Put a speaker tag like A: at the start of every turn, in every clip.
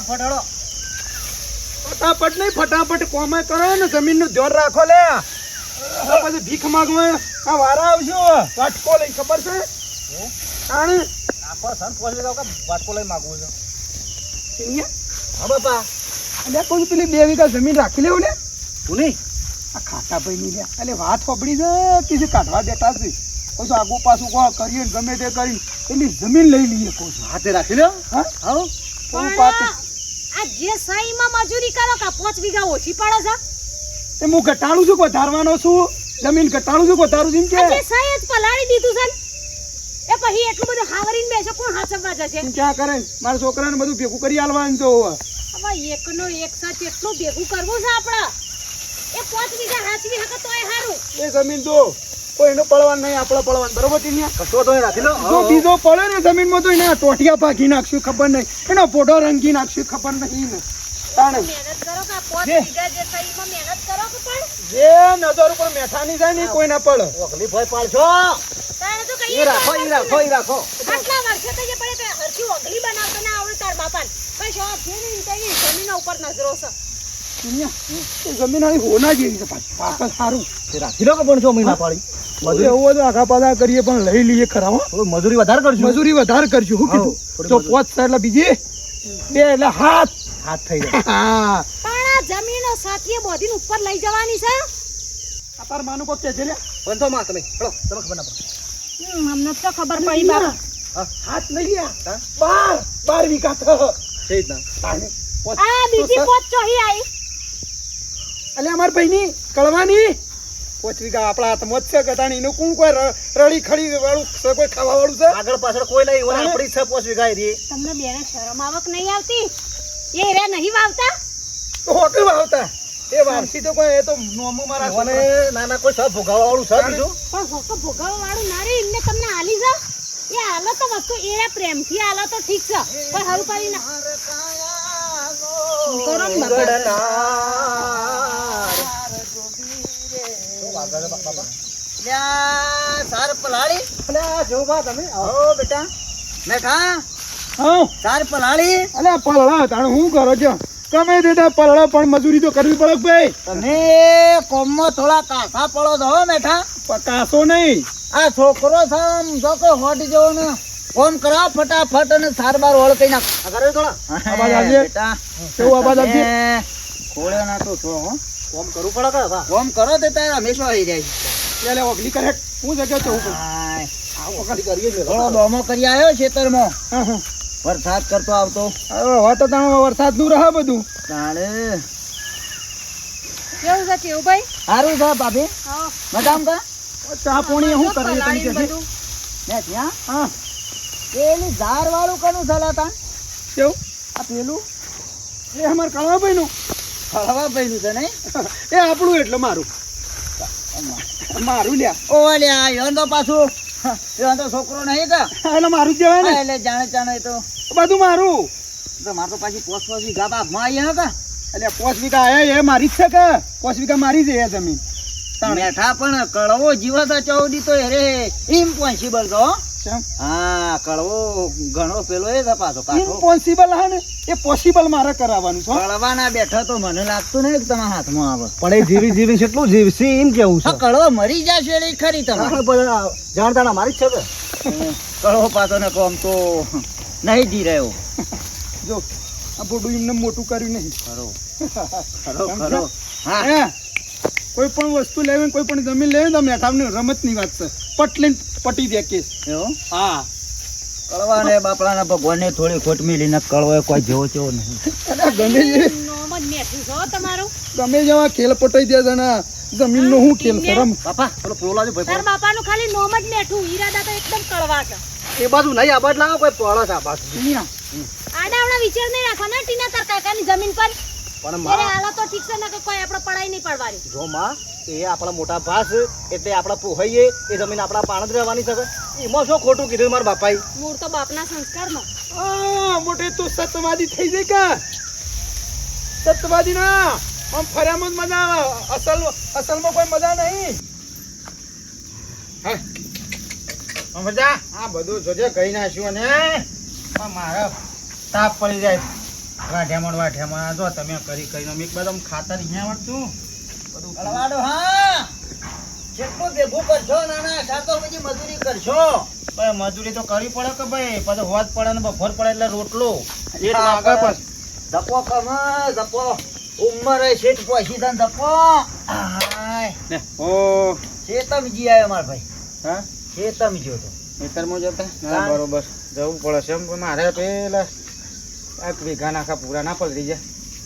A: ફટાફટ હળો.
B: ફટાફટ નહીં, ફટાફટ કોમે કરો ને જમીનનું ધ્યાન રાખો લે. પછી ભીખ માંગવા આ વારા આવજો વાટકો લઈ, ખબર છે? તાણે
A: આખો સન પહોંચી જાવ કે વાટકો લઈ માગવું છે.
B: અહીંયા
A: હા બાપા.
B: એટલે કોઈ પેલી 2 વીઘા જમીન રાખી લેવું ને.
A: તું નહીં
B: આ ખાટા ભાઈ ની લ્યા એટલે વાત ફબડી છે કે જે કાઢવા બેઠા છે. કોઈ આગુ પાછું કોઈ કરીએ ને ગમે તે કરી એની જમીન લઈ લઈએ. કોઈ
A: હાથે રાખી લો.
B: હા
A: હા
B: હું પાતે
C: આ જે સાઈમાં મજૂરી કરો કે 5 વીઘા ઓછી પડે છે.
B: તે હું ઘટાડું છું, કોઈ ધારવાનો છું. જમીન ઘટાડું છું, કોઈ તારું જેમ કે
C: આ જે સાઈ જ પલાળી દીધું છે ને, એ પછી એટલું બધું હાવરીને બેસે કોણ હાચવવા જશે?
B: ક્યાં કરે મારા છોકરાને બધું ભેગું કરી આલવાનું તો
C: હવે એકનો એક સાથ એટલું ભેગું કરવું છે આપણે. એ 5 વીઘા હાચવી હકે તોય હારું.
B: એ જમીન તો કોઈ એનો પડવાનું નહીં, આપણે પડવાનું. બરોબર છે ને?
A: કશો તો રાખી લો.
B: જો બીજો પડે ને જમીનમાં તો એના ટોટિયા પાકી નાખશું ખબર નહીં, એનો પોઢો રંગી નાખશું ખબર નહીં ને. તાણે
C: મહેનત કરો કે 5
B: જે.
C: વીઘા જે સાઈમાં મહેનત કરો કે પણ
B: જે નજર ઉપર મેઠાની જાય ને ઈ કોઈ ના પડે.
A: ઓકલી ભાઈ પાડશો.
C: તાણે તો કહીએ
A: ઈ રાખો, ઈ રાખો, ઈ રાખો.
C: આટલા વર્ષે તો જે પડે હરખી ઓગળી બનાવતા ના આવડે તાર બાપાને. કઈ શોખ છે ને તેની જમીન ઉપર નજરો છે.
B: એ જમીન આવી હોના જેવી છે પાછી. પાકલ સારું
A: તે રાખી લો કે પણ છો મહિના પાડી. મજૂરી
B: એવું બધું આખા પાછા કરીએ પણ લઈ લઈએ ખરા હો.
A: થોડું મજૂરી વધારે કરજો.
B: મજૂરી વધારે કરશું. શું કીધું?
A: થોડી
B: જો
A: મજૂરી.
B: 5 એટલે બીજી 2 એટલે હાથ.
A: હાથ થઈ જાય.
B: હા
C: પણ આ જમીનો સાથીએ બોધીને ઉપર લઈ જવાની છે.
B: આ તાર માનું કોક કે છે લે.
A: બંધો માં તમે હળો, તમે ખબર ના પડે.
C: અમને તો ખબર પડી બાપા.
B: હાથ લઈ ગયા
A: હા?
B: 12 વીઘા તો
A: છે જ ના.
B: તાણે.
C: આ બીજી પોત ચોહી આવી.
B: અલે અમાર ભાઈની કળવાની 5 વીઘા આપણા હાથમાં જ છે ગતાણી. એનું કોણ કોઈ રળી ખડી વાળું છે, કોઈ ખાવા વાળું છે?
A: આગળ પાછળ કોઈ નહીં. ઓલા આપણી છે 5 વીઘા એરી.
C: તમને બેને શરમ આવક નહીં આવતી? એ રે નહીં વાવતા?
B: તો હોકે વાવતા એ વારસી તો કોઈ એ તો નોમું મારા
A: ઓને
B: છોકરા.
A: નાના કોઈ સબ ભોગાવા વાળું છે બીજું.
C: પણ હોકો ભોગવવા વાળું ના રે એમને તમને આલી છે. એ આલો તો વસ્તુ એરા પ્રેમથી આલો તો ઠીક છે, પણ હરું કરી ના કરો ને બાપા.
A: સાર પલાળી.
B: અલે આ જો બા તમે આવો.
A: ઓ બેટા મેઠા
B: હા
A: સાર પલાળી.
B: અલે પલળા તાણ હું કરો છો? ગમે તે પલળા પણ મજૂરી તો કરવી પડે ભાઈ.
A: તમે કોમમાં થોડા કાસા પડો છો હો મેઠા.
B: કાસો નહીં.
A: આ છોકરો છે આમ જો કે હોટી જેવો ને કોમ કરાવ ફટાફટ અને સાર બાર ઓળ કઈ નાખ. કરે થોડા
B: અવાજ આવજે.
A: બેટા
B: કેવું અવાજ આવજે?
A: ખોળે ના તો છો હો.
B: કોમ કરવું પડે કે બા?
A: કોમ કરો તે તાર હંમેશા આવી જાય.
B: એટલે ઓગલી કરે હું જગ્યા તો હું
A: હાય.
B: કરીએ
A: થોડો ડોમો કરી આવ્યો ખેતરમાં.
B: હા
A: વરસાદ કરતો આવતો.
B: હવે તો તાણ વરસાદ નું રહે બધું.
A: તાણે
C: કેવું છે કેવું ભાઈ?
A: સારું છે ભાભી.
C: હા
A: મજામ કા
B: ચા પોણી શું કરે તમે
C: પલાળીને
B: કે છે?
C: બધું.
A: ને ત્યાં
B: હા
A: પેલી ઝાર વાળું કનું ચલાતા.
B: કેવું? આ પેલું એ અમાર કળવાભાઈ નું.
A: ખળવા પહેલું છે નહીં.
B: એ આપણું એટલે મારું મારું લ્યા.
A: ઓલ્યા યો તો પાછું યો તો છોકરો નહીં કા.
B: એટલે મારું જ કહેવાય ને.
A: એટલે જાણે જાણે તો
B: બધું મારું.
A: મારે તો પાછી પોસ વીઘા બાપમાં આવી હતા.
B: એટલે 5 વીઘા આયા એ મારી જ છે કે 5 વીઘા મારી જ એ જમીન.
A: મેઠા પણ કળવો જીવત ચૌડી તો અરે ઇમ્પોસિબલ તો.
B: કેમ?
A: હા કળવો ઘણો પેલો એ પાછો પાછો
B: ઇમ્પોસિબલ હે ને એ પોસિબલ મારે કરાવવાનું છે.
A: કળવાના બેઠા તો મને લાગતું નહીં કે તમારા હાથમાં આવે.
B: પણ એ જીવી જીવી કેટલું જીવશે એમ કેવું
A: હા કળવો મરી જશે એ ખરી તમારે.
B: જાણતા મારી જ છે કે
A: કળવો પાછો ને કોમ તો નહીં જી રહ્યો.
B: જો આ બોડું એમને મોટું કર્યું નહીં.
A: ખરો ખરો
B: સમજ્યા?
A: ખરો. હા
B: હે કોઈ પણ વસ્તુ લેવી કોઈ પણ જમીન લેવી તો મેઠાવની રમતની વાત છે. પટલીને પટી દે કેસ.
A: એવું
B: હા
A: કળવાને બાપડાના ભગવાનને થોડી ખોટ મિલીને કળવો કોઈ જેવો તેવો નહીં.
B: અરે ગમે જે
C: નોમ જ મેઠું છો તમારું.
B: ગમે જેવા ખેલ પટાઈ દે છે ને જમીન નો શું ખેલ શરમ.
A: બાપા પેલો પોલો લાવજો ભાઈ.
C: તાર બાપાનું ખાલી નોમ જ મેઠું. ઈરાદા તો એકદમ કડવા છે.
A: એ બાજુ નહીં આ બાજુ લાવો કોઈ પોળો છે આ બાજુ.
C: આડાવડા વિચાર નહીં રાખવાના ટીના તાર કાકાની જમીન પર.
A: પણ
C: અરે હાલો તો ઠીક છે ને કે કોઈ આપણે પડાઈ નહીં પડવાની.
A: જો માં એ આપણા મોટા ભાસ એટલે આપણા પોહાઈએ એ જમીન આપણા પાણ જ રહેવાની છે. એમાં શું ખોટું કીધું મારા બાપાએ.
C: મૂળ તો બાપના સંસ્કારમાં.
B: મોટે તું સત્યવાદી થઈ જાય કા? સત્યવાદી ના આમ ફર્યામાં જ મજા આવે. અસલમાં કોઈ મજા નહીં. મજા આ બધું જોજે કઈ નાખ્યું ને મારે તાપ પડી જાય. વાઠ્યામાં જો તમે કરી કરીને અમે એક બાજુ આમ ખાતર અહીંયા આવડતું બધું
A: કળવાડો હા જેટલું ભેગું કરશો નાના ચાર તો પછી મજૂરી કરશો
B: ભાઈ મજૂરી તો કરવી પડે કે ભાઈ પછી હોજ પડે ને બપોર પડે એટલે રોટલો
A: એ તો
B: આગળ
A: આગળ ધપો કમ ધપો ઉંમર શેઠ પહોંચી તને ધપો હાય
B: ને ઓ
A: શેતમ જી આવ્યો માર ભાઈ
B: હા
A: શેતમ જ્યો તો
B: ખેતરમાં જતા ના
A: હા.
B: બરોબર જવું પડે છે એમ પણ મારે પેલા એક વીઘા નાખા પૂરા ના પલરી જાય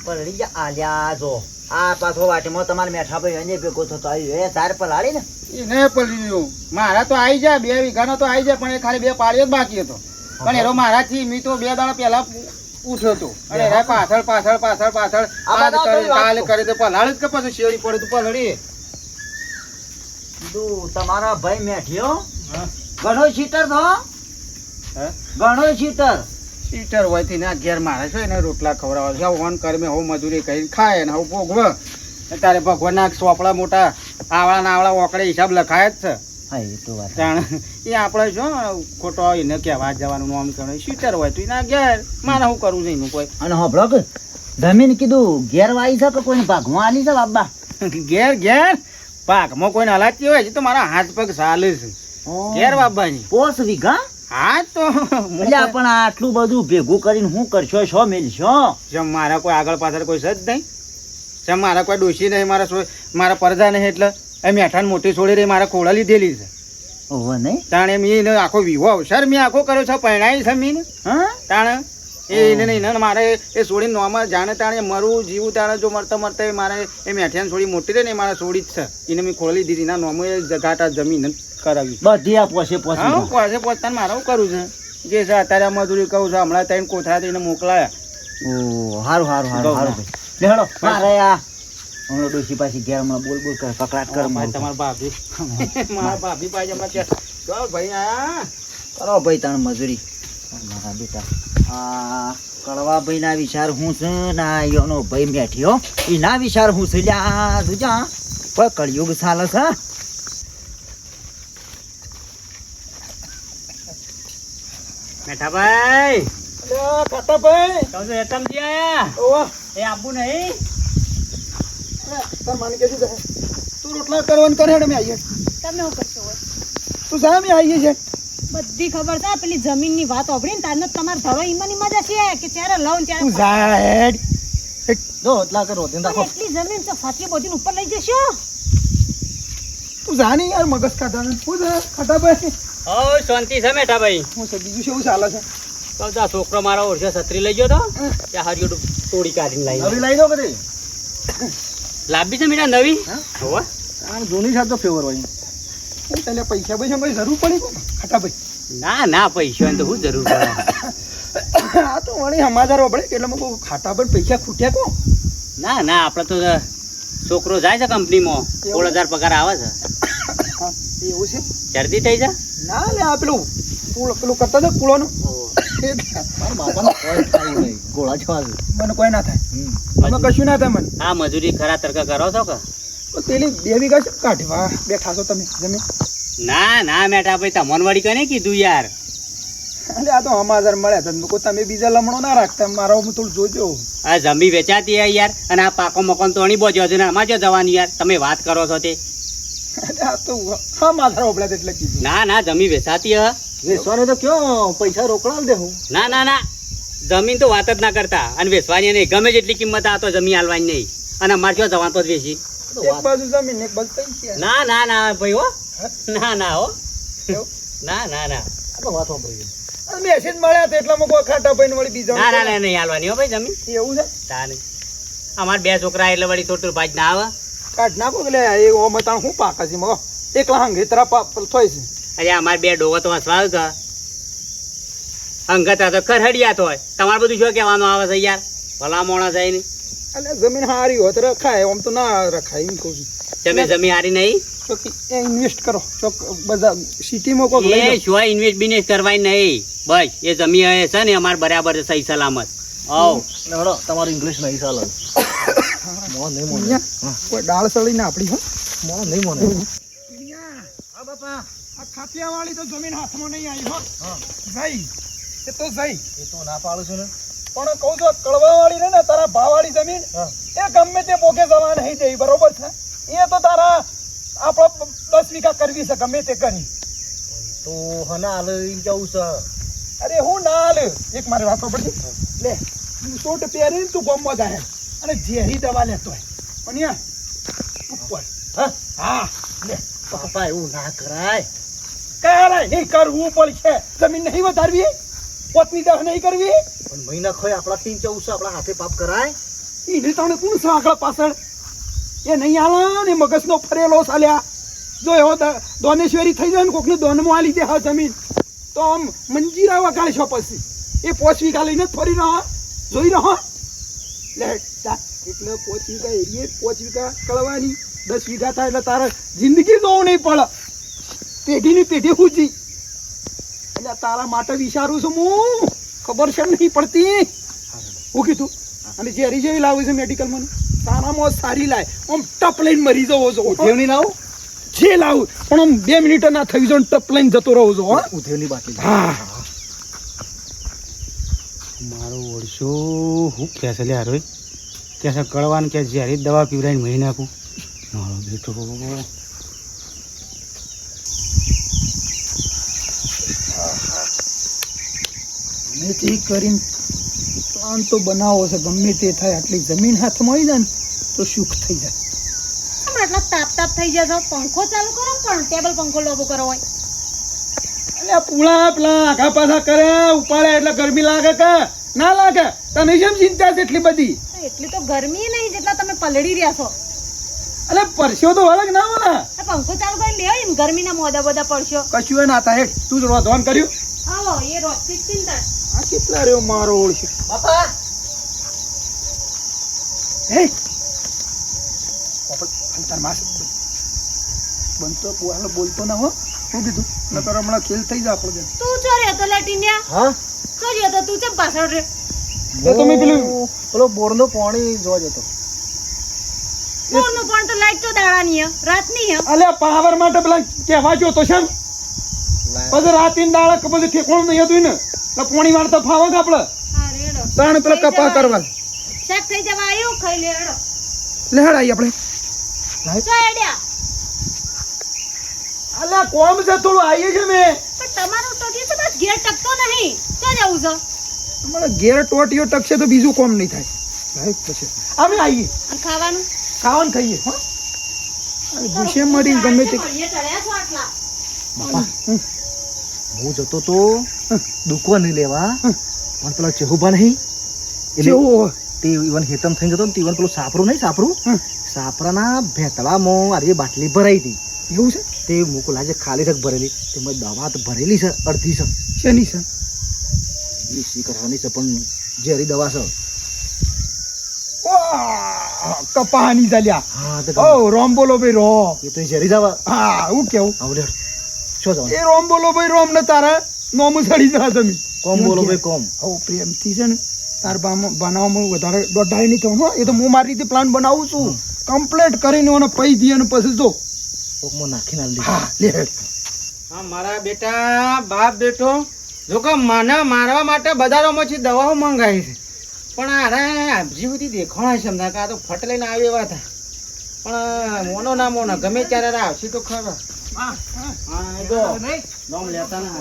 A: પલળી જા આલ્યા જો આ પાછો વાટીમાં તમારે મેઠા ભાઈ અને ભેગો થતો આવ્યો એ તાર પલાળી ને
B: એ નહીં પલરી રહ્યું મારા તો આવી જાય 2 વીઘાનો તો આવી જાય પણ એ ખાલી 2 પાળીઓ જ બાકી હતો પણ એનો મારાથી મી તો 2 દાડા પહેલા પૂછ્યો હતો અને એના પાછળ આજ કરી કાલે કરી તો પલાળી જ કે પછી શેરડી પડે તો પલળી
A: કીધું તમારા ભાઈ મેઠ્યો
B: હા
A: ઘણો શીતર થો
B: હે
A: ઘણો શીતર
B: સીટર હોય થી ના ઘેર મારે છે ને રોટલા ખવડાવવા છે ઓન કરી મેં હું મજૂરી કરીને ખાય ને હું ભોગવ તારે ભગવાનના સોપડા મોટા આવડા ના આવડા ઓકડે હિસાબ લખાય જ છે
A: હા એ તો વાત
B: જાણ એ આપણે શું ખોટો એને કહેવા જવાનું નામ કરે સીટર હોય તો એના ઘેર મારે શું કરવું છે એનું કોઈ
A: અને હોભળો કે જમીન કીધું ઘેર વાઈ છે કે કોઈને ભાગમાં આલી છે બાબા
B: ઘેર પાકમાં કોઈને હલાતી હોય છે તો મારા હાથ પગ ચાલે છે ઘેર બાબાની
A: પોસ વીઘા
B: હા તો
A: એટલે પણ આટલું બધું ભેગું કરીને શું કરશો છો મેલશો
B: જેમ મારા કોઈ આગળ પાછળ કોઈ છે જ નહીં જેમ મારા કોઈ ડોશી નહીં મારા પરદા નહીં એટલે એ મેઠાને મોટી છોડી રહી મારા ખોળા લીધેલી છે
A: ઓહો નહીં
B: તાણે મેં આખો વિવો અવસર મેં આખો કર્યો છે પરણાવી છે મેં
A: હા
B: તાણે એને નહીં મારે એ છોડીને નોમાં જાણે તાણે મરું જીવું તાણે જો મરતા મારે એ મેઠિયાને છોડી મોટી રહી ને મારા છોડી જ છે એને મેં ખોળી દીધી ના નોમાં એ જગાટા જમીન કરાવી
A: બધી આ પોસે પોસે
B: હા પોસે પોતાને મારે શું કરું છે જે છે અત્યારે આ મજૂરી કહું છું હમણાં ત્રણ કોથળા થઈને મોકલાયા
A: ઓ હારું હારું હારું હારું ભાઈ લે હેડો મારે આ હમણાં ડોશી પાછી ઘેર હમણાં બોલ બોલ કર કકડાટ કર મારે
B: તમારા ભાભી મારા ભાભી પાસે હમણાં ચાલ ભાઈ આ
A: કરો ભાઈ તાણ મજૂરી મારા બેટા આ કડવા ભાઈ ના વિચાર હું છે ના એનો ભાઈ બેઠ્યો એ ના વિચાર હું છે લ્યા તુજા કોઈ કળિયુગ ચાલે છે
B: મેઠા ભાઈ
A: ખાતા ભાઈ
B: કહું છું હેતમજી આયા
A: ઓવા
B: એ આબુ નહીં
A: તાર માને કે તું રોટલા કરવાનું કરે હેડ મે આવીએ
C: તમે શું કરશો હોય
A: તું જા મે આવીએ છે
C: બધી ખબર છે પેલી જમીનની વાત હોભળી ને તારનો તમારે ધરો ઈમાની મજા છે કે ત્યારે લઉં ત્યારે
A: તું જા હેડ જો રોટલા કરો ધીન રાખો
C: પણ એટલી જમીન છે ફાટી બોધીને ઉપર લઈ જશો
A: તું જા નહીં યાર મગજ ખાતા ને હું છે ખાતા ભાઈ
B: ઓ શાંતિ છે મેઠા ભાઈ
A: હું છે બીજું શું ચાલે છે
B: કહું છું આ છોકરો મારો ઓળખે છત્રી લઈ ગયો તો ત્યાં હરિયો તોડી કાઢીને લાવી
A: નવી લઈ દો કદી
B: લાંબી છે મીરા નવી
A: હા?
B: હોવા
A: આમ જૂની સાત તો ફેવર હોય હું તને પૈસા પૈસા કોઈ જરૂર પડી ખાતા ભાઈ
B: ના પૈસા તો શું જરૂર પડે
A: આ તો વળી સમાચાર વાપરે એટલે મેં ખાતા પર પૈસા ખૂટ્યા કો
B: ના આપણે તો છોકરો જાય છે કંપનીમાં 16,000 પગાર આવે છે
A: એવું છે
B: જલ્દી થઈ જા
A: ના લે આ પેલું પેલું કરતા હતા કુળોનું ગોળા છવા મને કોઈ ના થાય મને કશું ના થાય મને
B: આ મજૂરી ખરા તરકા કરો છો કે
A: તો પેલી 2 વીઘા છે કાઢવા બેઠા છો તમે જમીન
B: ના મેઠા ભાઈ તમને વળી કને કીધું યાર
A: એટલે આ તો સમાચાર મળ્યા તમે કોઈ તમે બીજા લમણો ના રાખતા મારો હું થોડું જોજો
B: આ જમી વેચાતી હે યાર અને આ પાકો મકાન તો અણી બોજો છે ને આમાં જો જવાની યાર તમે વાત કરો છો તે
A: એટલે આ તો સમાચાર વાપર્યા એટલે કીધું
B: ના જમી વેચાતી હે
A: વેચવાનો તો કયો પૈસા રોકડા દે હું
B: ના જમીન તો વાત જ ના કરતા અને વેચવાની નહીં ગમે જેટલી કિંમત આ તો જમીન હાલવાની નહીં અને અમારે ક્યાં જવાનું તો જ વેચી
A: એક બાજુ જમીન એક બાજુ પૈસા
B: ના ભાઈ હો ના હો
A: એવું?
B: ના
A: આ તો વાત વાપરી મેસેજ મળ્યા હતા એટલામાં કોઈ ખાટા ભાઈ વળી બીજા
B: ના નહીં હાલવાની હો ભાઈ જમીન
A: એવું છે
B: તાને અમારે 2 છોકરા એટલે વળી થોડું ભાજ ના આવે
A: કાઢ નાખો એટલે એ ઓમતાણ હું પાકા છે મગો એકલા હંગે તરા થોય છે
B: અરે અમારે 2 ડોગો તો હસવા કે અંગતા તો ખરહડિયા તો હોય તમારે બધું શું કહેવાનું આવે છે યાર ભલા મોણા જાય ને
A: એટલે જમીન હારી હોય તો રખાય આમ તો ના રખાય એમ કહું છું
B: તમે જમીન હારી નહીં
A: ચોકી એ ઇન્વેસ્ટ કરો ચોક બધા સિટીમાં કોક લઈ
B: એ શું ઇન્વેસ્ટ બિનેસ કરવાય નહીં બસ એ જમીન છે ને અમારે બરાબર છે સહી સલામત આવ
A: લો તમારું ઇંગ્લિશ નહીં ચાલે મોં નહીં મોને કોઈ ડાળ સળી ના આપડી હો મોં નહીં મોને હા બાપા આ ખાતિયા વાળી તો જમીન હાથમાં નહીં આવી હો જઈ એ તો જઈ એ તો ના પાડું છું ને
D: પણ કહું છું કડવાવાળી ને તારા ભાવાળી જમીન એ ગમે તે પોકે જવા નહીં દે બરોબર છે એ તો તારા આપણે 10 વીઘા કરવી છે ગમે તે કરી
B: તો હના હાલ જવું છે
D: અરે હું ના હાલ એક મારી વાતો પડી લે તું શોટ પહેરીને તું ગમવા જાય અને ઝેરી દવા લેતો હોય પણ યાર ઉપર હા લે
B: બાપા એવું ના કરાય
D: કરાય નહીં કરવું પડશે જમીન નહીં વધારવી પોતની દહ નહીં કરવી
B: પણ મહિના ખોય આપણા ટીમ જવું છે આપણા હાથે પાપ કરાય
D: એને તને કોણ છે આગળ પાછળ એ નહીં આલા ને મગજનો ફરેલો ચાલ્યા જો એવો દોનેશ્વરી થઈ જાય ને કોકને દોનમાં આલી દે હા જમીન તો આમ મંજીરા વગાડશો પછી એ 5 વીઘા લઈને જ ફરી રહો જોઈ રહો લે એટલે 5 વીઘા એરિયે 5 વીઘા કળવાની 10 વીઘા થાય એટલે તારે જિંદગી જોવું નહીં પડે પેઢીની પેઢી હુજી એટલે તારા માટે વિચારું છું હું ખબર છે નહીં પડતી હું કીધું અને ઝેરી જેવી લાવે છે મેડિકલમાં સારામાં સારી લાય આમ ટપ લઈને મરી જવો છો
B: ઉધેવની લાવું
D: જે લાવું પણ આમ 2 મિનિટ ના થઈ જાય ટપ લઈને જતો રહો છો હા
B: ઉધેવની બાટલી
D: હા
B: મારો ઓળશો હું કહેશે લે હારોય કહેશે કળવાન કે જ્યારે દવા પીવડાવીને મહી નાખું મારો બેટો
D: મેં તે કરીને પ્લાન તો બનાવો છે ગમે તે થાય આટલી જમીન હાથમાં આવી જાય ને તો સુખ થઈ જાય
C: તમે આટલા તાપ થઈ જશો પંખો ચાલુ કરો પણ ટેબલ પંખો લોબો કરો હોય
D: એટલે પૂળા પેલા આઘા પાછા કરે ઉપાડે એટલે ગરમી લાગે કે ના લાગે તને કેમ ચિંતા છે એટલી બધી
C: એટલી તો ગરમી નહીં જેટલા તમે પલળી રહ્યા છો
D: એટલે પરસ્યો તો વળગ ના હોય ને
C: આ પંખો ચાલુ કરીને લેવાય ને ગરમીના મોદા બોદા પડશો
D: કશું ના થાય તું જ રોધવાન કર્યું
C: આવો એ રોજથી ચિંતા
D: આ કેટલા રહ્યો મારો ઓળશે
B: બાપા
D: હે તાર માસ બનતો પોહાલો બોલતો ના હો શું કીધું નકર હમણાં ખેલ થઈ જાય આપણે
C: તું ચોર્યો તો લેટીન્યા
B: હા
C: ચોર્યો તો તું ચમ પાછળ રે
D: એ તો મેં પેલું
B: પેલો બોરનો પાણી જોવા જતો
C: મોરનું પણ તો લાઈટ તો દાડાની હે રાતની હે
D: અલ્યા પાવર માટે પેલા કહેવા જો તો છે પછી રાતીન દાડા કે પછી ઠેકોણું નહીં હતું ને એટલે પોણી વાર તો ફાવક આપણે
C: હા રેડો
D: ત્રણ પેલા કપા કરવા
C: શાક થઈ જવા આવ્યું ખાઈ લે રેડો
D: લેહડ આવી આપણે
C: ચોડ્યા
D: અલ્યા કોમ છે થોડું આવીએ છે મેં
C: પણ તમારું ટોટી તો બસ ઘેર ટકતો નહીં તો જવું છે
D: અમારા ઘેર ટોટીઓ ટકશે તો બીજું કોમ નહીં થાય સાહેબ પછી અમે આવીએ
C: અને ખાવાનું
D: ખાવાનું ખાઈએ હા ગુસ્સે મળી ગમે તે
C: અહીંયા ચડ્યા છો આટલા
B: બાપા હું જતો તો દુકાન લેવા પણ પેલા ચેહુબા નહીં
D: જેવું
B: તે ઈવન હેતમ થઈ જતો ને તે ઈવન પેલું સાપરું નહીં સાપરું સાપરાના ભેતળામાં અરે બાટલી ભરાઈ હતી
D: એવું છે
B: તે મુકુલા જે ખાલી તક ભરેલી તેમાં દવા તો ભરેલી છે અડધી છે
D: શેની છે
B: વીસી કરવાની છે પણ ઝેરી દવા છે
D: કપાની ચાલ્યા
B: હા તો
D: ઓ રોમ બોલો ભાઈ રોમ
B: એ તો ઝેરી દવા
D: હા હું કેવું
B: આવડે શું જવાનું
D: એ રોમ બોલો ભાઈ રોમ ને તારા નોમ સડી જા તમે
B: કોમ બોલો ભાઈ કોમ
D: હો પ્રેમથી છે ને તાર બનાવવામાં વધારે દોઢાઈ નહીં થવાનું એ તો હું મારી રીતે પ્લાન બનાવું છું કમ્પ્લીટ કરીને મને પૈ દઈએ ને પછી જો
B: કોકમાં નાખીને આલી
D: હા લે
B: હા મારા બેટા બાપ બેટો જો કે મને મારવા માટે બજારોમાંથી દવાઓ મંગાવી છે પણ અરે હજી સુધી દેખાણા છે એમના કાં તો ફટ લઈને આવે એવા હતા પણ મોનો ના મોનો ગમે ત્યારે આવશે તો ખરા હા એ તો નોમ લેતા ના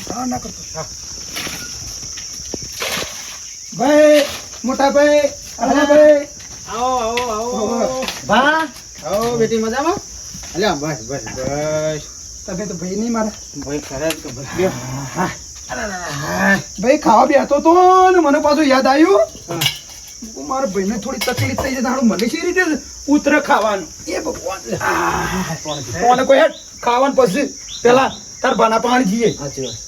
D: હા ના કરતો ભાઈ મોટા ભાઈ અલા ભાઈ
B: આવો આવો આવો બા આવો બેટી મજામાં અલ્યા બસ બસ બસ
D: તમે તો ભાઈ નહીં મારા
B: ભાઈ ખરેજ કે બસ લ્યો હા
D: ભાઈ ખાવા બેઠો તો ને મને પાછું યાદ આવ્યું મારા ભાઈને થોડી તકલીફ થઈ છે તારું મને શી રીતે ઉતરે ખાવાનું એ ભગવાન કોને કોઈ હેડ ખાવાનું પછી પેલા તાર બાના પાણી જીએ
B: સાચી વાત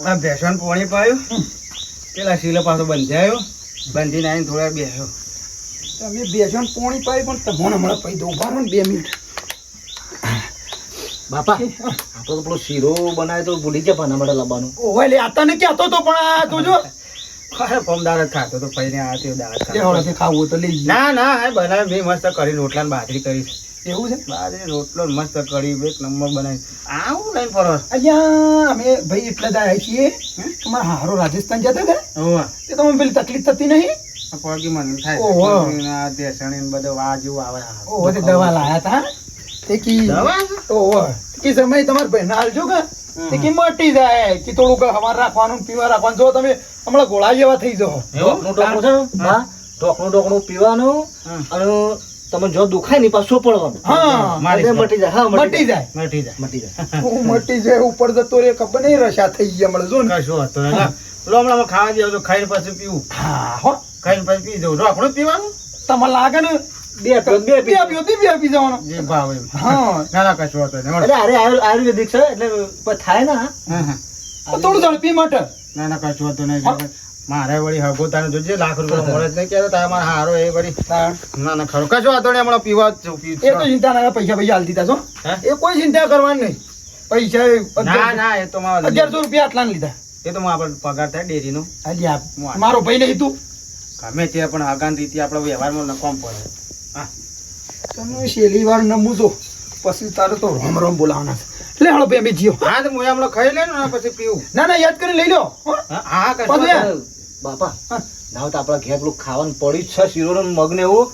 B: આ ભેસણ પાણી પાયું પેલા શીલો પાછો બંધાયો બંધીને આવીને થોડા બેસ્યો
D: તમે બેસન પોણી પાઈ પણ તમને હમણાં પૈ દો ઉભા રહો ને 2 મિનિટ
B: બાપા આપણો તો પેલો શીરો બનાવે તો ભૂલી ગયા પાના માટે લાવવાનું
D: ઓય લે આ તને કહેતો તો પણ આ તું જો
B: પમદાર જ ખાતો તો પૈને આ તે દાળ
D: તે હવે ખાવું તો લઈ
B: ના ના આ બનાવે મેં મસ્ત કરી રોટલા ને બાજરી કરી
D: એવું છે
B: બાજરી રોટલો ને મસ્ત કઢી એક નંબર બનાવી આવું લઈને ફરો
D: અહીંયા અમે ભાઈ એટલે જ આવ્યા છીએ તમારા હારો રાજસ્થાન જતા હતા
B: હોવા
D: તે તમને પેલી તકલીફ થતી નહીં
B: પગી મને થાય
D: ઓહો.
B: ના દેસણી ને બધું આ જેવું આવે
D: ઓહો તે દવા લાયા હતા તે કી
B: દવા?
D: ઓહો કે સમય તમારા ભાઈને હાલજો કે તે કે મટી જાય કે થોડુંક હવાર રાખવાનું પીવા રાખવાનું જો તમે હમણાં ગોળા જેવા થઈ જાઓ
E: ઢોકણું ઢોકણું છે ને? હા ઢોકણું ઢોકણું પીવાનું
B: હમ.
E: અને તમે જો દુખાય ને પાછું પડવાનું
D: હા
B: મારી
E: એટલે મટી જાય હા
D: મટી જાય
B: મટી જાય
E: મટી જાય
D: હું મટી જાય ઉપર જતો રે ખબર નહીં રસા થઈ ગયા મળે જો ને
B: કશું હતું નહીં. લો હમણાં ખાવા દે તો ખાઈને પછી પીવું
D: હા હો
B: ખાઈને પછી પી જવું રોકડું પીવાનું
D: તમને લાગે ને
E: બે પીવો, બે
D: બે
E: પીવો.
D: પીવો બે પી જવાનો
B: જે ભાવ એમ
D: હા
B: ના ના કશું હતું નહીં.
E: એટલે અરે આયુર્વેદિક છે એટલે કોઈ થાય ને હા.
B: હા, હા.
D: તો થોડું ઝડપી માટે
B: ના ના કશું હતું નહીં મારે વળી હગો તારે જોજે લાખ રૂપિયા મળે જ નહીં કહેતો તારે મારે હારો એ વળી ના ના ખરું કશું હતું નહીં હમણાં પીવા જ છું, પીવું
D: એ તો
B: છું.
D: ચિંતા ના પૈસા પૈસા હાલ દીધા છો
B: હે?
D: એ કોઈ ચિંતા કરવાની નહીં પૈસા
B: ના ના એ તો મારે
D: 1100 રૂપિયા આટલા લીધા
B: એ તો આપણે પગાર થાય ડેરીનો
D: હાલી આપ મારો ભાઈ નહીં તું
B: ગમે તે પણ હગાન રીતે આપણે વ્યવહારમાં નકોમ પડે
D: તમે છેલ્લી વાર નમું છો પછી તારે તો રોમ રોમ બોલાવવાના છે લે હાલો ભાઈ અમે જીઓ
B: હા તો હું હમણાં ખાઈ લે ને પછી પીવું
D: ના ના યાદ કરીને લઈ લો હો?
B: હા હા કશું
D: પાછું યાર.
B: હતું.
E: બાપા ના તો આપણા ઘેર પેલું ખાવાનું પડી જ છે શીરો ને મગ ને એવું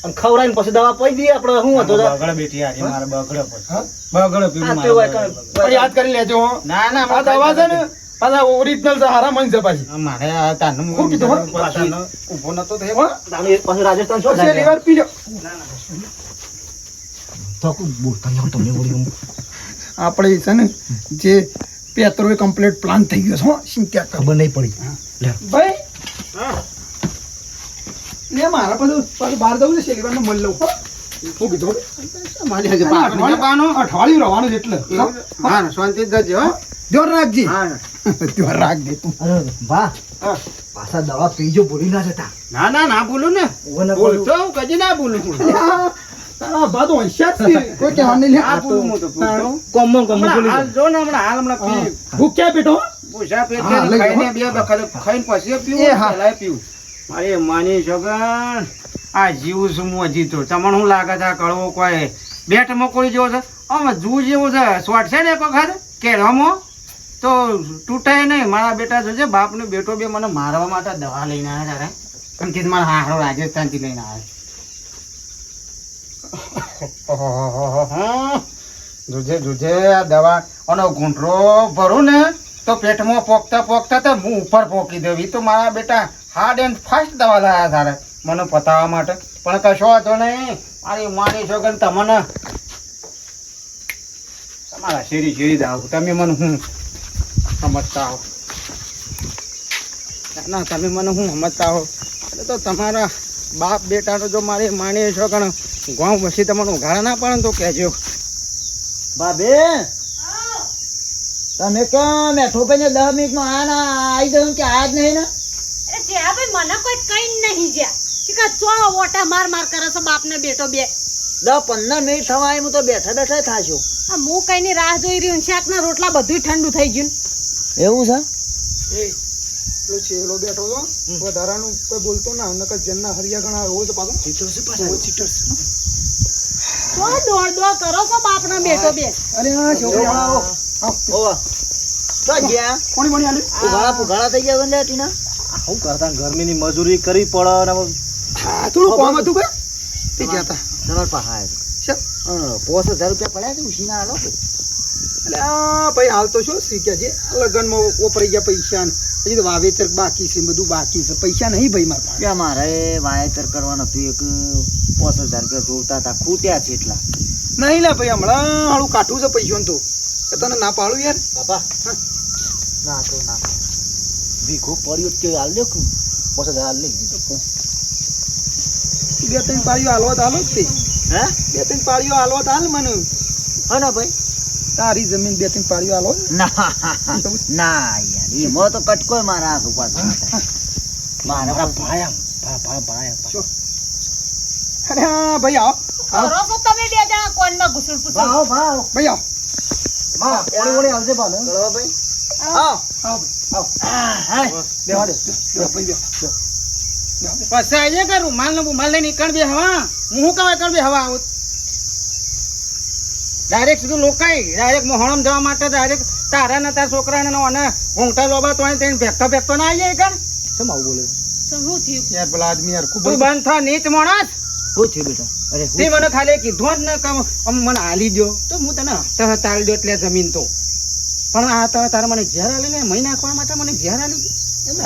E: અને ખવડાવીને પછી દવા પી દઈએ આપણે શું હતું તો?
B: બગડે બેઠી આજે મારે બગડે પછી
D: હા?
B: બગડે પીવું
E: આ
B: મારે
E: તો હોય
B: બગડે.
D: પણ યાદ કરી લેજો હો.
B: ના ના
D: આ દવા છે ને પાછા ઓરિજિનલ છે હારા મન છે પાછી
B: મારે આ તારનું
D: શું કીધું, હો?
B: તારનું ઊભો નતો થયો
D: હો?
E: તાણી પાછું રાજસ્થાન શું
D: છેલ્લી વાર પી લો
E: તો કોઈ બોલતા નહીં તમને બોલી
D: આપણે છે ને જે પેટ્રોલ કમ્પ્લીટ પ્લાન થઈ ગયો છે હો ચિંતા કર
E: ખબર નહીં પડી
D: ભાઈ
B: હા.
D: લે મારા પાછું બહાર જવું છે છેલ્લી વાર મળી લઉં હો શું કીધું
B: મારી હાજર પાકડી જવાનું.
D: અઠવાડિયું રહેવાનું છે એટલે
B: હા ને, શાંતિ જ જજે, હો.
D: ધ્યાન રાખજે
B: હા
D: ધ્યાન રાખજે તું
E: અરે વાહ
B: હા.
E: પાછા દવા પીજો ભૂલી ના જતા
B: ના ના ના બોલું ને
E: ઓને
B: બોલતો હું કદી ના બોલું હું.
D: તારા બા તો હોશિયાર છે કોઈ કહેવાનું નહીં લે.
B: આ બોલું હું તો બોલતો.
E: કોમન કોમન
B: હમણાં
E: ભૂલી
B: હાલ
E: જાય
B: જો ને હમણાં પી
D: ભૂખ્યા પેટો હો?
B: પૂછા પેટ
D: હા, લઈ
B: ખાઈને
D: લો.
B: બે વખત ખાઈને પછી પીવું
D: એ હા.
B: પહેલાય પીવું મારે માની છોકરા આ જીવ છું હું હજી તો તમને શું લાગે છે આ કડવો કોઈ બેટ મકોડી જેવો છે આમાં જૂ જેવો છે શોર્ટ છે ને એક વખત કેળવામાં તો તૂટાય નહીં મારા બેટા જોજે બાપ ને બેટો બે મને મારવા માટે દવા લઈને આવ્યા તારે કેમ કે મારા હારો રાજસ્થાન થી લઈને આવ્યા જોજે જોજે આ દવા અને ઘૂંટરો ભરું ને તો પેટમાં પોકતા પોકતા તો હું ઉપર પોકી દેવી તો મારા બેટા હાર્ડ એન્ડ ફાસ્ટ દવા લાયા તારે મને પતાવવા માટે પણ કશો હતો નહીં મારી માની છો કે તમને તમારા શેરી શેરી દાવ તમે મને હું સમજતા હો ના તમે મને હું સમજતા હો એટલે તો તમારા બાપ બેટાનો જો મારી માની છો કે ગામ પછી તમને ઉઘાડા ના પડે ને તો કહેજો
A: બાબે તમે ક્યાં મેઠો ભાઈ ને 10 મિનિટમાં આ ના આવી જાઉં કે આજ નહીં ને
C: અરે જ્યાં ભાઈ મને કોઈ કઈ નહીં જ્યાં શીખા ચો ઓટા માર માર કરે છે બાપ ને બેટો બે
A: 10-15 મિનિટ થવા હું તો બેઠા બેઠા થાશો
C: આ હું કઈ ની રાહ જોઈ રહ્યું શાક ના રોટલા બધું ઠંડુ થઈ ગયું
A: એવું છે
D: એ પેલો છેલ્લો બેઠો છો વધારાનું કોઈ બોલતો ના નકર જન્ના હરિયા ઘણા એવો છે પાછો ચીટર
C: તો દોડ દોડ કરો છો બાપ ને બેટો બે
D: અરે હા છોકરા આવો
A: ઓવા તો ગયા
D: કોણી કોણી આલે
A: પુગાળા થઈ ગયા ને ટીના
E: શું કરતા ગરમીની મજૂરી કરી પડે અને
D: હા થોડું કામ હતું કે તે ગયા તા
A: તમાર પાસે
D: છે
A: 5000 રૂપિયા પડ્યા છે ઉશીના આલો
D: એટલે આ ભાઈ હાલ તો શું શીખ્યા છે લગ્નમાં વપરાઈ ગયા પૈસા ને હજી તો વાવેતર બાકી છે બધું બાકી છે પૈસા નહીં ભાઈ મારા પાસે.
A: ત્યાં મારે વાવેતર કરવાનું હતું એક 5000 રૂપિયા જોતા હતા ખૂટ્યા છે એટલા
D: નહીં લે ભાઈ હમણાં હાલું કાઠું છે પૈસા તો કે તને ના પાડું યાર
E: બાપા ના તો ના ભીખો પડ્યો કે હાલ દે પોતે હાલ લઈ
D: બે ત્રણ પાળીઓ હાલવા તો હાલો જ તે
A: હે
D: બે ત્રણ પાળીઓ હાલવા તો હાલ મને
A: હા ના ભાઈ
D: તારી જમીન બે ત્રણ પાળીઓ હાલો
A: ના ના યાર એમાં તો કટકોય મારા હાથ ઉપર મારા
E: ભાયા
D: અરે હા ભાઈ આવો
C: કરો છો તમે બે જણા કોણ માં ઘૂસણ પૂછો
A: ભાવ ભાવ
D: ભાઈ આવો
E: માં ઓળી ઓળી આવજે પાને
A: ચલો ભાઈ
D: આવો આવો બેહવા દે બેહો ભાઈ બેહો
B: પછી આવીએ કે રૂમાલ ને બુમાલ લઈને નીકળ બે હવા હું શું કહેવાય કર બે હવા આવું ડાયરેક્ટ સીધું લોકાઈ ડાયરેક્ટ મોહણમ જવા માટે ડાયરેક્ટ તારા ને તારા છોકરાને અને ઊંઘતા લોબા તો તેને ભેગતો ના આવી જાય કણ
E: કેમ આવું બોલે
C: તો શું થયું
D: યાર પેલા આદમી યાર ખૂબ
B: તું બંધ થા નીચ માણસ
A: શું થયું બેટા અરે
B: તે મને ખાલી કીધું જ ને કે આમ મને હાલી દો તો હું તને હપ્તા તાળી દો એટલે જમીન તો પણ આ તો તારે મને ઝેર હાલી ને મહી નાખવા માટે મને ઝેર હાલી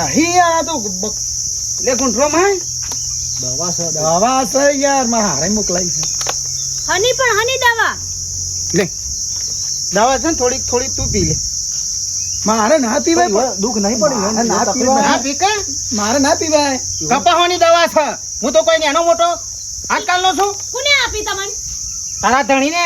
D: નહીં આ તો
B: એટલે ગુંઠરો માં
E: દવા છે
D: દવા છે યાર મારા હારે મોકલાઈ છે
C: હની પણ હની દવા
B: લે દવા છે ને થોડીક તું પી લે
D: મારે ના પીવાય
E: ભાઈ, દુઃખ નહીં પડી
D: મારે
E: ને,
D: ના
E: તકલીફ
D: પીવાય.
B: ના પી કે
D: મારે ના પીવાય
B: કપાવાની દવા છે હું તો કોઈ નાનો મોટો આજકાલનો છું
C: કોને આપી તમને
B: તારા ધણીને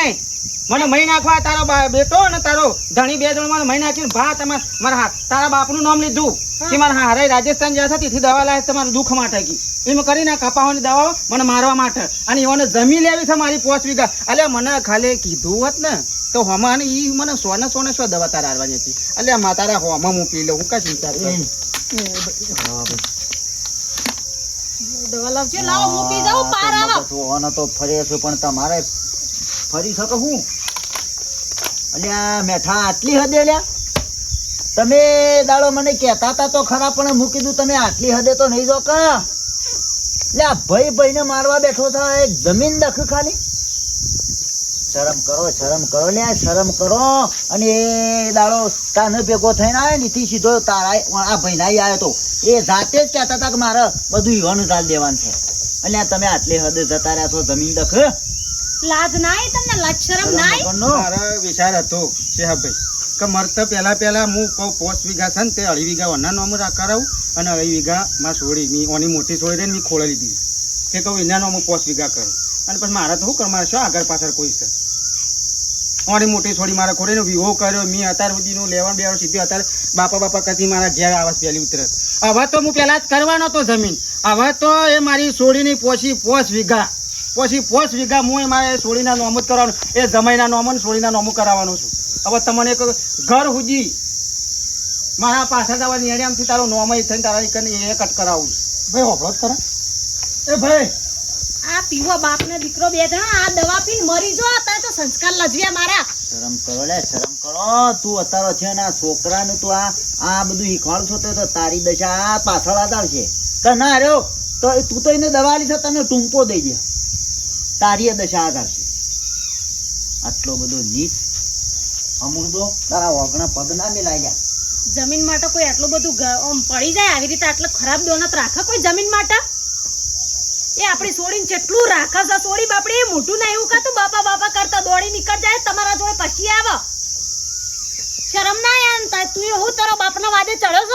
B: મને મહી નાખવા તારો બેટો અને તારો ધણી બે જણ મને મહી નાખીને ભા તમારે મારા તારા બાપનું નામ લીધું કે મારા હારે રાજસ્થાન જ્યાં હતા તેથી દવા લાવે તમારું દુઃખ માટે કી એમ કરીને કપાવાની દવાઓ મને મારવા માટે અને એઓને જમી લેવી છે મારી 5 વીઘા અલ્યા મને ખાલી કીધું હોત ને તો હમાને ઈ મને સોને શું દવા તારા હારવાની હતી અલ્યા તારા હોમાં હું પી લઉં હું કા ચિંતા કરું
C: દવા લાવજો લાવો મૂકી જાવ પાર આવો
A: ઓનો તો ફરે છે પણ તમારે ફરી શકો હું અલ્યા મેઠા આટલી હદે લ્યા તમે દાડો મને કહેતા હતા તો ખરા પણ મૂકી દઉં તમે આટલી હદે તો નહીં જો કા લ્યા ભાઈને મારવા બેઠો था એક જમીન દખ ખાલી શરમ કરો લ્યા શરમ કરો અને એ દાડો તાને ભેગો થઈને આવ્યો નીથી સીધો તારા આ ભાઈ ના આવ્યો તો એ જાતે જ કહેતા હતા કે મારે બધું ઈવાનું ચાલ દેવાનું છે અલ્યા તમે આટલી હદે જતા રહ્યા છો જમીન દખ
C: લાજ નાય તમને લાજ શરમ નાય
A: વગરનો.
B: મારો વિચાર હતો શેહાભાઈ કે મરતા પહેલા હું કહું 5 વીઘા છે ને તે 2.5 વીઘા વના નોમ કરાવું અને 2.5 વીઘા માં છોડી મી ઓની મોટી છોડી રહીને મેં ખોળેલી દીધી તે કહું એના નોમ 5 વીઘા કરું અને પછી મારે તો શું કર મારે શું આગળ પાછળ કોઈ છે ઓની મોટી છોડી મારે ખોડીને વિવો કર્યો મેં અત્યાર સુધીનું લેવાનું બેવાનું સીધું અત્યારે બાપા કથી મારા ઘેર આવાસ પહેલી ઉતરે હવે તો હું પહેલા જ કરવાનો તો જમીન હવે તો એ મારી છોડીની પોછી 5 વીઘા પછી 5 વીઘા હું એ મારે છોડીના નોમ જ કરવાનું એ જમાઈના નોમ ને છોડીના નોમ કરવાનો છું હવે તમને એક ઘર સુધી મારા પાછળ જવા નિયમથી તારો નોમ થઈને તારા એ કટ કરાવું
D: ભાઈ હોભળો જ ખરા એ ભાઈ
C: આ પીવો બાપ ને દીકરો બે જણા આ દવા પીને મરી જો અત્યારે તો સંસ્કાર લજવ્યા મારા
A: શરમ કરો લે શરમ કરો તું અત્યારે છે ને આ છોકરાનું તું આ બધું શીખવાડું છો તો તારી દશા આ પાછળ આધાર છે કે ના રહ્યો તો તું તો એને દવા લીધો તને ટૂંપો દઈ દે તારી એ દશા આધાર છે આટલો બધો નીચ અમુક તો તારા ઓગણા પગ ના મિલાઈ ગયા
C: જમીન માટે કોઈ આટલું બધું આમ પડી જાય આવી રીતે આટલું ખરાબ દોનત રાખે કોઈ જમીન માટે એ આપણી સોડીને જેટલું રાખે છે સોડી બાપડી એ મોટું ના એવું કાતું બાપા કરતા દોડી નીકળ જાય તમારા જોડે પછી આવે શરમ ના યાર તું હું તારો બાપના વાદે ચડ્યો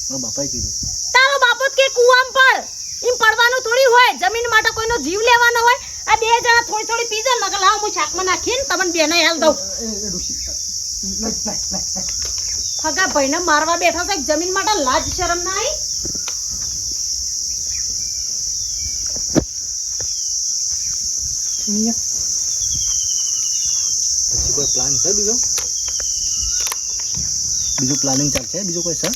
C: છો
A: બાપાએ કીધું
C: તારો બાપો જ કે કુવામ પડ એમ પડવાનું થોડી હોય જમીન માટે કોઈનો જીવ લેવાનો હોય આ બે જણા થોડી પી જાય નકર લાવ હું શાકમાં નાખીને તમને બેને હાલ દઉં ફગા ભાઈને મારવા બેઠા છે જમીન માટે લાજ શરમ ના આવી
E: પછી કોઈ પ્લાન છે બીજો પ્લાનિંગ ચાલશે બીજો કોઈ છે